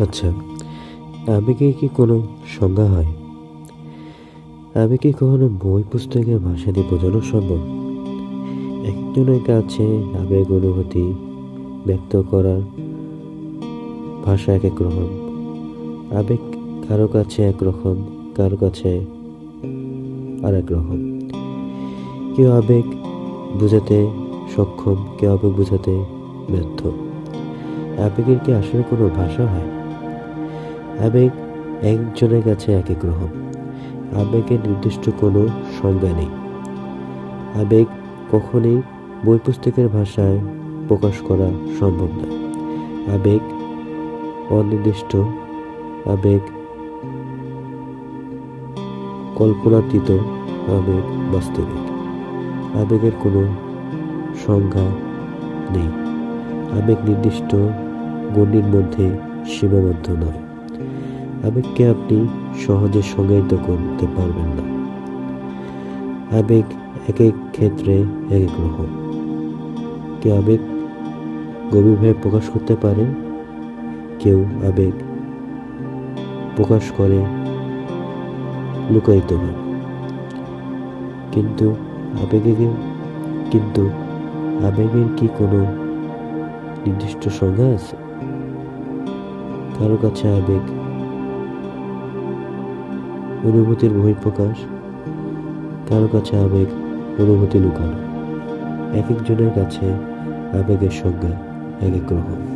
আচ্ছা, আবেগের কি কোনো সংজ্ঞা হয়? আবেগ কি কখনো বই পুস্তকের ভাষা দিয়ে বোঝানো সম্ভব? একজনের কাছে আবেগ অনুভূতি ব্যক্ত করার ভাষা এক এক রকম। আবেগ কারো কাছে একরকম, কারো কাছে আর এক রকম। কেউ আবেগ বোঝাতে সক্ষম, কেউ আবেগ বোঝাতে ব্যর্থ। আবেগের কি আসলে কোনো ভাষা হয়? আবেগ একজনের কাছে এক এক রকম। আবেগের নির্দিষ্ট কোনো সংজ্ঞা নেই। আবেগ কখনোই বই পুস্তকের ভাষায় প্রকাশ করা সম্ভব না। আবেগ অনির্দিষ্ট, আবেগ কল্পনাতীত, আবেগ বাস্তবিক। আবেগের কোনো সংজ্ঞা নেই। আবেগ নির্দিষ্ট গণ্ডির মধ্যে সীমাবদ্ধ নয়। আবেগকে আপনি সহজে সংজ্ঞায়িত করতে পারবেন না। আবেগ এক এক ক্ষেত্রে এক এক রকম। কেউ আবেগ গভীরভাবে প্রকাশ করতে পারে, কেউ আবেগ প্রকাশ করে লুকায়িতভাবে। কিন্তু কিন্তু আবেগের কি কোনো নির্দিষ্ট সংজ্ঞা আছে? কারো কাছে আবেগ অনুভূতির বহিঃপ্রকাশ, কারো কাছে আবেগ অনুভূতি লুকানো। এক একজনের কাছে আবেগের সংজ্ঞা এক এক রকম।